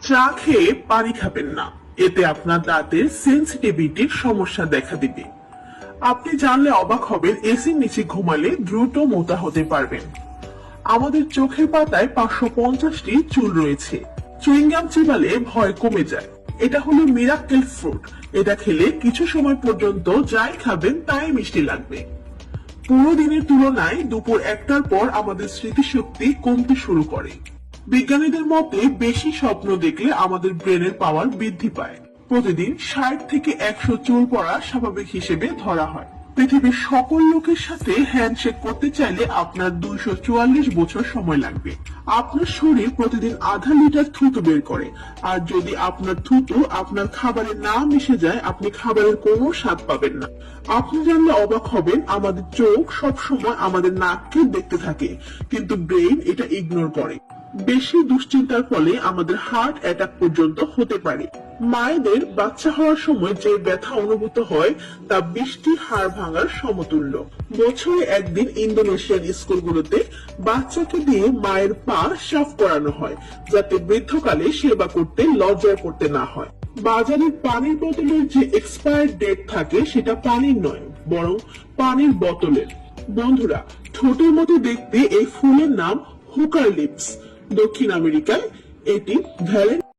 চা খেয়ে পানি খাবেন না, এতে আপনার দাঁতের সেন্সিটিভিটির সমস্যা দেখা দিবে। আপনি জানলে অবাক হবেন, এসির নিচে ঘুমালে দ্রুত মোটা হতে পারবেন। আমাদের চোখের পাতায় 550টি চুল রয়েছে। চুইংগাম চিবালে ভয় কমে যায়। এটা হলো মিরাক্কেল ফ্রুট। এটা খেলে কিছু সময় পর্যন্ত যাই খাবেন তাই মিষ্টি লাগবে। পুরো দিনের তুলনায় দুপুর 1টার পর আমাদের স্মৃতিশক্তি কমতে শুরু করে। বিজ্ঞানীদের মতে বেশি স্বপ্ন দেখলে আমাদের ব্রেনের পাওয়ার বৃদ্ধি পায়। প্রতিদিন 60 থেকে 100 চুল পড়া স্বাভাবিক হিসেবে ধরা হয়। পৃথিবীর সকল লোকের সাথে হ্যান্ডশেক করতে চাইলে আপনার 244 বছর সময় লাগবে। আপনার শরীর প্রতিদিন আধা লিটার থুতু বের করে, আর যদি আপনার থুতু আপনার খাবারে না মিশে যায়, আপনি খাবারের কোনো স্বাদ পাবেন না। আপনি জানলে অবাক হবেন, আমাদের চোখ সবসময় আমাদের নাককে দেখতে থাকে, কিন্তু ব্রেইন এটা ইগনোর করে। বেশি দুশ্চিন্তার ফলে আমাদের হার্ট অ্যাটাক পর্যন্ত হতে পারে। মায়েদের বাচ্চা হওয়ার সময় যে ব্যথা অনুভূত হয় তা 20টি হাড় ভাঙার সমতুল্য। বছরে একদিন ইন্দোনেশিয়ান স্কুলগুলোতে বাচ্চাকে দিয়ে মায়ের পা সাফ করানো হয়, যাতে বৃদ্ধকালে সেবা করতে লজ্জায় পড়তে না হয়। বাজারের পানির বোতলের যে এক্সপায়ার ডেট থাকে সেটা পানির নয়, বরং পানির বোতলের। বন্ধুরা, ঠোঁটের মতো দেখতে এই ফুলের নাম হুকার লিপস। দক্ষিণ আমেরিকায় এটি ভ্যালেন্টাইন